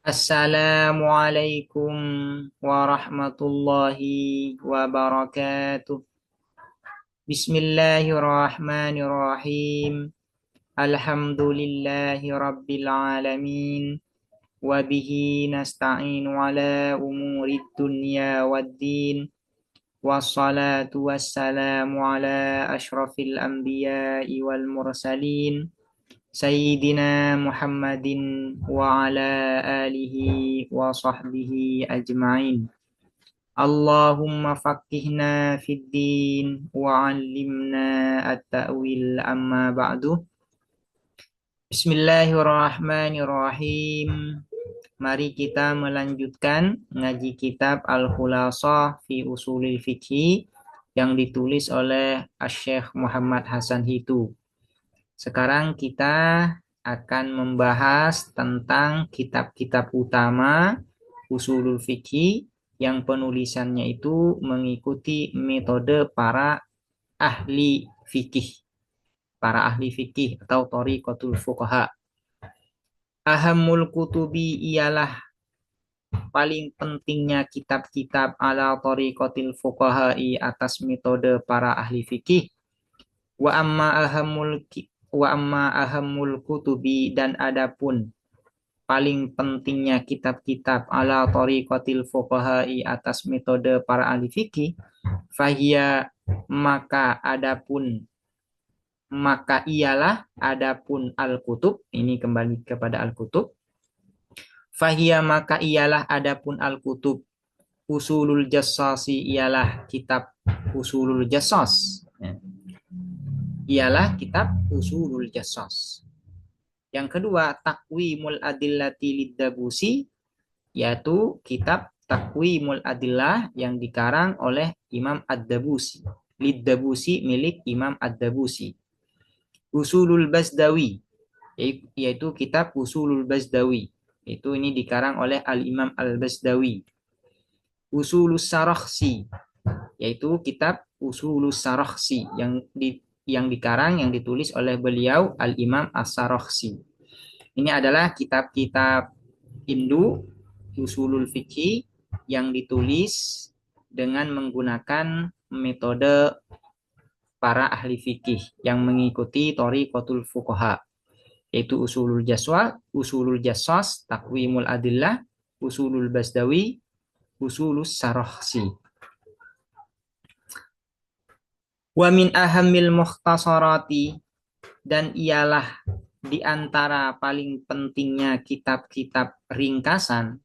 Assalamualaikum warahmatullahi wabarakatuh. Bismillahirrahmanirrahim. Alhamdulillahi rabbil alamin. Wabihi nasta'inu ala umurid dunya waddin. Wassalatu wassalamu ala ashrafil anbiya'i wal mursalin. Sayyidina Muhammadin wa ala alihi wa sahbihi ajma'in. Allahumma faqihna fid din wa 'allimna at-ta'wil amma ba'du. Bismillahirrahmanirrahim. Mari kita melanjutkan ngaji kitab Al-Khulasah fi Usulil Fiqh yang ditulis oleh Asy-Syaikh Muhammad Hasan Hitu. Sekarang kita akan membahas tentang kitab-kitab utama Usulul Fiqh yang penulisannya itu mengikuti metode para ahli fikih atau thariqatul fuqaha. Ahamul kutubi ialah paling pentingnya kitab-kitab ala thariqatil fuqaha'i atas metode para ahli fikih. Wa amma ahamul kutubi dan adapun paling pentingnya kitab-kitab ala thariqatil fuqaha'i atas metode para ahli fikih, fahia maka ialah adapun al-kutub, ini kembali kepada al-kutub, fahia maka ialah adapun al-kutub, usulul jassasi ialah kitab usulul jassas, ialah kitab usulul jassas. Yang kedua, Taqwimul Adillati Lid-Dabusi, yaitu kitab Taqwimul Adillah yang dikarang oleh Imam Ad-Dabusi. Lid-Dabusi milik Imam Ad-Dabusi. Usulul Bazdawi, yaitu kitab Usulul Bazdawi. Itu ini dikarang oleh Al-Imam Al-Bazdawi. Usulus Sarakhsi, yaitu kitab Usulus Sarakhsi yang dikarang, yang ditulis oleh beliau Al-Imam As-Sarakhsi. Ini adalah kitab-kitab Hindu usulul fikih yang ditulis dengan menggunakan metode para ahli fikih yang mengikuti thariqatul fuqaha, yaitu usulul jassas, taqwimul adillah, usulul basdawi, usulus sarakhsi. Wa min ahamil mukhtasarati, dan ialah di antara paling pentingnya kitab-kitab ringkasan,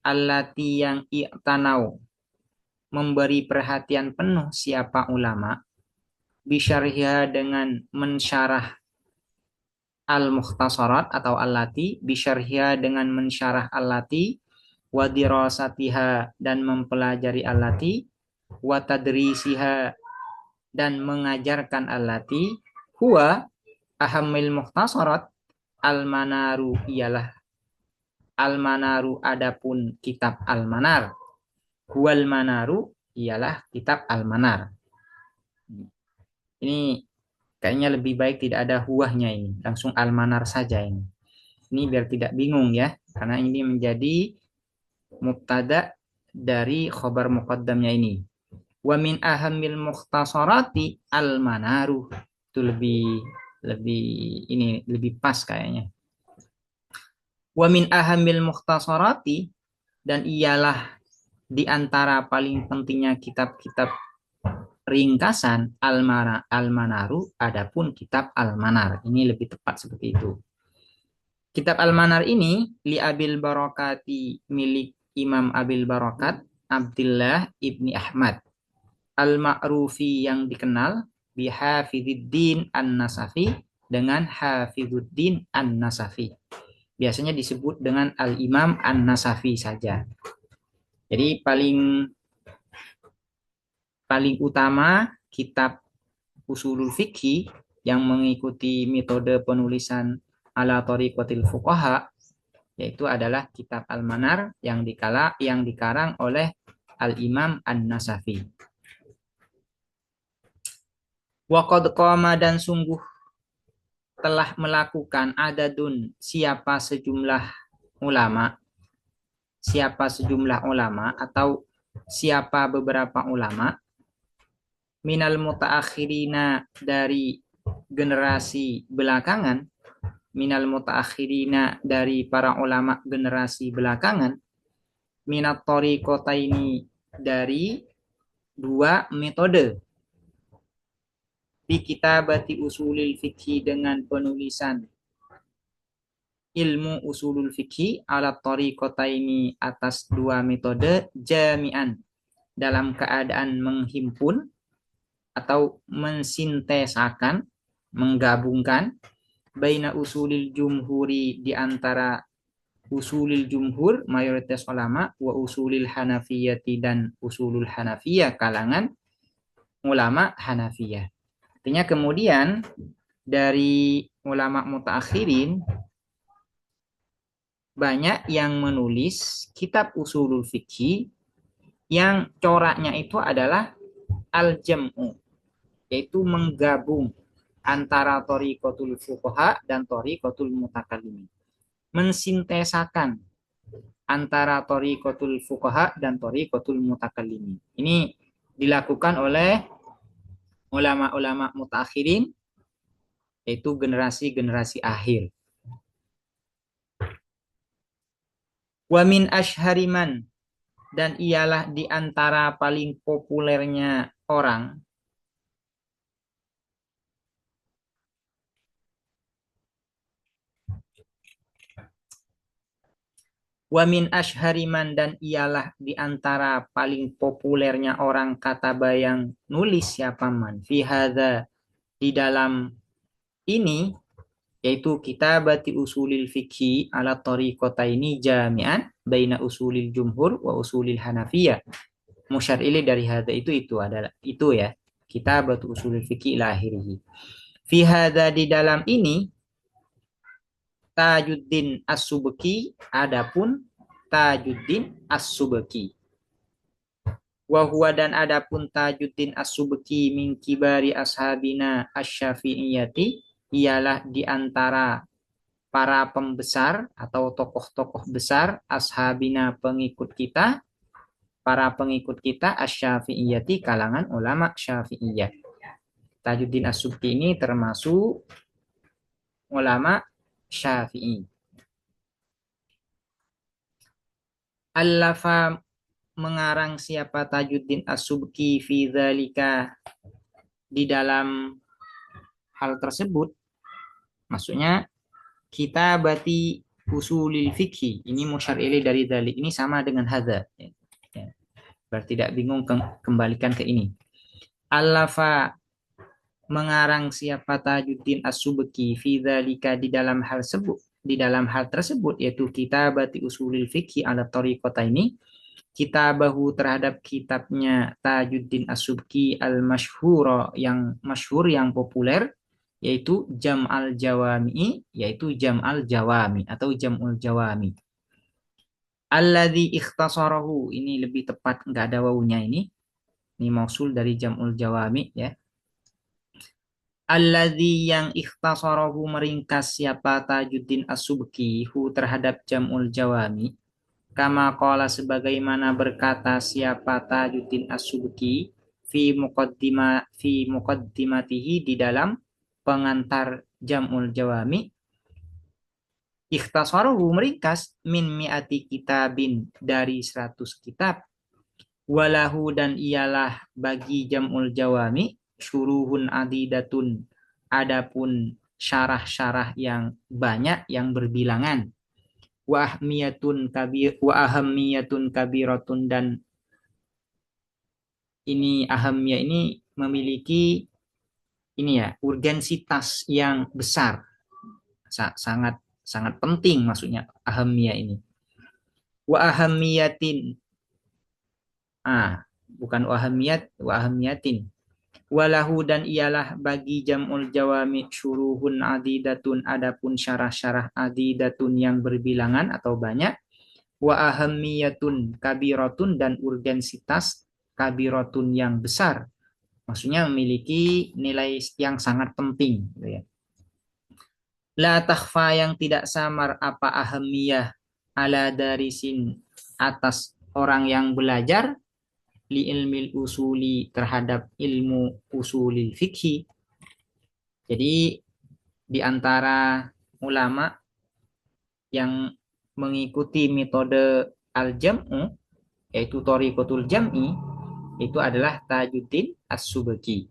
allati yang i'tanau, memberi perhatian penuh siapa ulama, bisyarhiha dengan mensyarah al-mukhtasarat atau allati, bisyarhiha dengan mensyarah allati, wa dirasatiha dan mempelajari allati, wa tadrisiha dan mengajarkan allati, huwa ahamil mukhtasarat, al-manaru ialah al-manaru adapun kitab al-manar, huwal manaru ialah kitab al-manar. Ini kayaknya lebih baik tidak ada huwahnya, ini langsung al-manar saja ini biar tidak bingung ya, karena ini menjadi mubtada dari khobar muqaddamnya ini. Wa min ahamil mukhtasarati al-manaru, itu lebih pas kayaknya. Wa min ahamil mukhtasarati, dan ialah di antara paling pentingnya kitab-kitab ringkasan al-manaru adapun kitab al-manar. Ini lebih tepat seperti itu. Kitab al-manar ini li Abil Barakati, milik Imam Abil Barakat Abdullah ibni Ahmad al-Ma'rufi, yang dikenal bi Hafizuddin An-Nasafi, dengan Hafizuddin An-Nasafi. Biasanya disebut dengan Al-Imam An-Nasafi saja. Jadi paling utama kitab usulul fikih yang mengikuti metode penulisan ala thariqatil fuqaha, yaitu adalah kitab Al-Manar yang dikarang oleh Al-Imam An-Nasafi. Wa qad qama, dan sungguh telah melakukan, adadun siapa sejumlah ulama, siapa sejumlah ulama atau siapa beberapa ulama minal mutaakhirina dari generasi belakangan, minal mutaakhirina dari para ulama generasi belakangan, minat thariqataini dari dua metode, bi kitabati usulil fikih dengan penulisan ilmu usulul fikih ala thariqataini atas dua metode jami'an dalam keadaan menghimpun atau mensintesakan, menggabungkan baina usulil jumhuri di antara usulil jumhur mayoritas ulama wa usulil hanafiyati dan usulul hanafiyah kalangan ulama Hanafiyah. Artinya kemudian dari ulama mutaakhirin banyak yang menulis kitab usulul fikih yang coraknya itu adalah al-jam'u, yaitu menggabung antara thariqatul fuqaha dan thariqatul mutakallimin. Mensintesakan antara thariqatul fuqaha dan thariqatul mutakallimin. Ini dilakukan oleh ulama-ulama mutaakhirin, yaitu generasi-generasi akhir. Wa min ashhariman, dan ialah di antara paling populernya orang wa min ashhariman, dan ialah di antara paling populernya orang kataba yang nulis siapa man fi hadza di dalam ini, yaitu kitabati usulil fikhi ala tariqataini jami'an baina usulil jumhur wa usulil hanafiyah. Musyar ilaih dari hadza itu adalah itu ya, kitabatu usulil fikhi ila akhirih. Fi hadza di dalam ini Tajuddin As-Subki, adapun Tajuddin As-Subki. Wa huwa, dan adapun Tajuddin As-Subki min kibari ashabina asy-Syafi'iyyati, ialah di antara para pembesar atau tokoh-tokoh besar ashabina pengikut kita, para pengikut kita asy-Syafi'iyyati kalangan ulama Syafi'iyah. Tajuddin As-Subki ini termasuk ulama Syafi'i. Allafa, mengarang siapa Tajuddin As-Subki fi dzalika di dalam hal tersebut, maksudnya kitabati usulil fikhi, ini musyar ilaih dari dzalik, ini sama dengan hadza ya. Biar tidak bingung, kembalikan ke ini. Allafa, mengarang siapa Tajuddin As-Subki fi dzalika di dalam hal tersebut, yaitu kitabati usulil fikhi ala tariqataini, kitabahu terhadap kitabnya Tajuddin As-Subki al-masyhur, yang masyhur, yang populer, yaitu Jam'al Jawami, yaitu Jam'al Jawami atau Jam'ul Jawami. Alladzi ikhtasarahu, ini lebih tepat enggak ada wawunya ini mausul dari Jam'ul Jawami ya. Alladzi, yang ikhtasarahu meringkas siapa Tajuddin As-Subki hu terhadap Jam'ul Jawami, kama qala sebagaimana berkata siapa Tajuddin As-Subki fi muqaddimatihi di dalam pengantar Jam'ul Jawami, ikhtasarahu meringkas min mi'ati kitabin dari 100 kitab, walahu, dan ialah bagi Jam'ul Jawami syuruhun adidatun, adapun syarah-syarah yang banyak, yang berbilangan, wa ahamiyatun kabiratun, dan ini ahamiyah ini memiliki ini ya, urgensitas yang besar, sangat sangat penting, maksudnya ahamiyah ini. Wa ahamiyatin, bukan wahamiyat, wa ahamiyatin. Walahu, dan ialah bagi Jam'ul Jawami syuruhun adidatun, adapun syarah-syarah adidatun yang berbilangan atau banyak, wa ahamiyatun kabiratun, dan urgensitas kabiratun yang besar, maksudnya memiliki nilai yang sangat penting gitu ya. La takhfa, yang tidak samar apa ahamiyah, ala darisin atas orang yang belajar li ilmil usuli terhadap ilmu usulil fikhi. Jadi di antara ulama yang mengikuti metode al-jam'u yaitu thariqatul jam'i itu adalah Tajuddin As-Subki.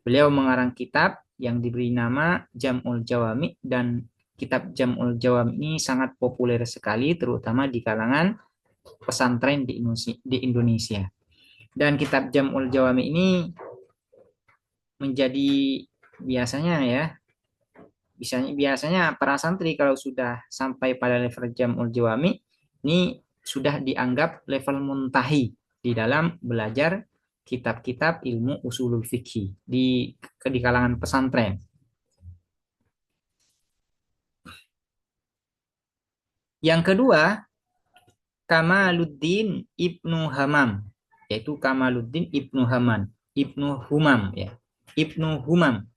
Beliau mengarang kitab yang diberi nama Jam'ul Jawami, dan kitab Jam'ul Jawami ini sangat populer sekali terutama di kalangan pesantren di Indonesia. Dan kitab Jam'ul Jawami ini menjadi biasanya para santri kalau sudah sampai pada level Jam'ul Jawami ini sudah dianggap level muntahi di dalam belajar kitab-kitab ilmu usulul fikih di kalangan pesantren. Yang kedua, Kamaluddin Ibnu Hammam, yaitu Kamaluddin Ibnu Hammam, Ibnu Humam ya. Ibnu Humam.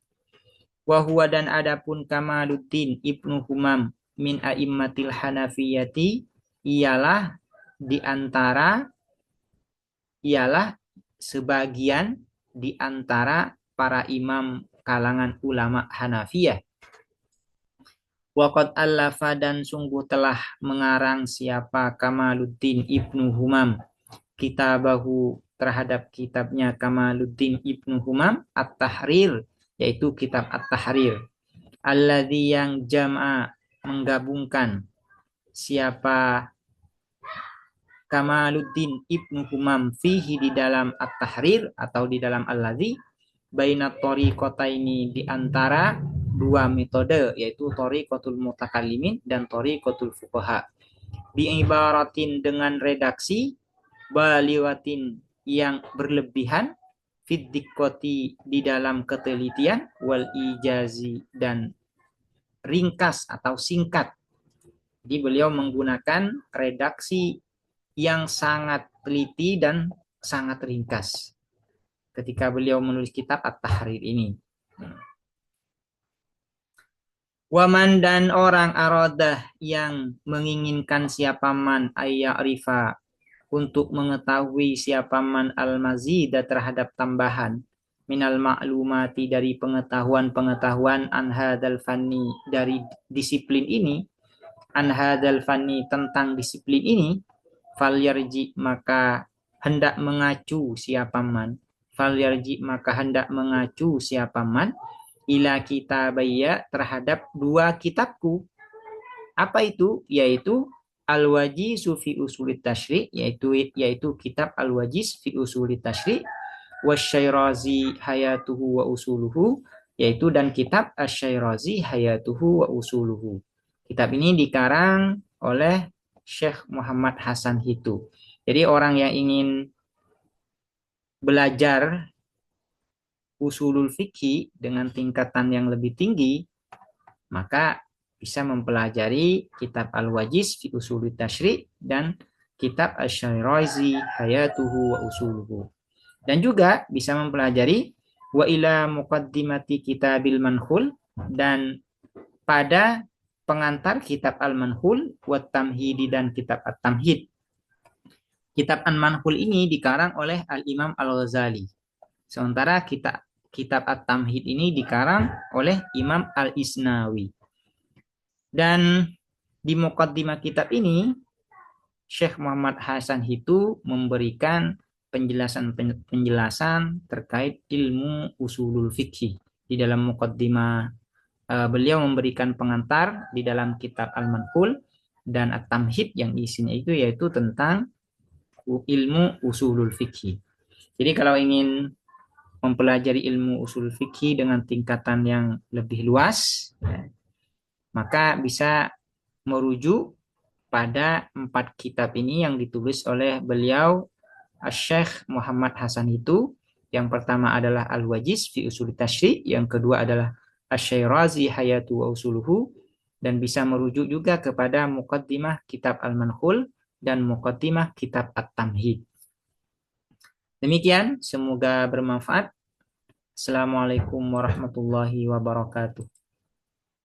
Wa huwa dan adapun Kamaluddin Ibnu Humam min a'immatil Hanafiyati ialah sebagian di antara para imam kalangan ulama Hanafiyah. Waqad allafa dan sungguh telah mengarang siapa Kamaluddin Ibnu Humam kitabahu terhadap kitabnya Kamaluddin Ibnu Humam At-Tahrir, yaitu kitab At-Tahrir. Alladzi yang jam'a menggabungkan siapa Kamaluddin Ibnu Humam fihi di dalam At-Tahrir atau di dalam Alladzi bainat thariqataini di antara dua metode yaitu thariqatul mutakallimin dan thariqatul fuqaha bi ibaratin dengan redaksi baliwatin yang berlebihan fid diqqati di dalam ketelitian wal ijazi dan ringkas atau singkat. Jadi beliau menggunakan redaksi yang sangat teliti dan sangat ringkas ketika beliau menulis kitab At-Tahrir ini. Waman dan orang arodah yang menginginkan siapa man ayya'rifa untuk mengetahui siapa man al-mazida terhadap tambahan minal ma'lumati dari pengetahuan-pengetahuan an hadzal fanni dari disiplin ini, an hadzal fanni tentang disiplin ini, falyarji maka hendak mengacu siapa man, falyarji maka hendak mengacu siapa man ila kitabaya terhadap dua kitabku. Apa itu? Yaitu Al-Wajiz fi Usulit Tasyri', yaitu kitab Al-Wajiz fi Usulit Tasyri', Wasyairazi Hayatuhu wa Usuluhu, yaitu dan kitab Asyairazi Hayatuhu wa Usuluhu. Kitab ini dikarang oleh Syekh Muhammad Hasan Hitu. Jadi orang yang ingin belajar usulul fikih dengan tingkatan yang lebih tinggi, maka bisa mempelajari kitab Al-Wajiz fi Usulit Tasyri' dan kitab Asy-Syairazi Hayatuhu wa Usuluhu. Dan juga bisa mempelajari wa ila muqaddimati kitabil manhul, dan pada pengantar kitab Al-Manhul wa Tamhidi dan kitab At-Tamhid. Kitab Al-Manhul ini dikarang oleh Al-Imam Al-Ghazali. Sementara kitab At-Tamhid ini dikarang oleh Imam Al-Isnawi. Dan di muqaddimah kitab ini Syekh Muhammad Hasan Hitu memberikan penjelasan terkait ilmu usulul fikih. Di dalam muqaddimah beliau memberikan pengantar di dalam kitab Al-Manhul dan At-Tamhid yang isinya itu yaitu tentang ilmu usulul fikih. Jadi kalau ingin mempelajari ilmu usul fikih dengan tingkatan yang lebih luas, maka bisa merujuk pada 4 kitab ini yang ditulis oleh beliau Syekh Muhammad Hasan itu. Yang pertama adalah Al-Wajiz fi Usulit Tasyri', yang kedua adalah Asy-Syairazi Hayatu wa Usuluhu, dan bisa merujuk juga kepada muqaddimah kitab Al-Manhul dan muqaddimah kitab At-Tamhid. Demikian, semoga bermanfaat. Assalamualaikum warahmatullahi wabarakatuh.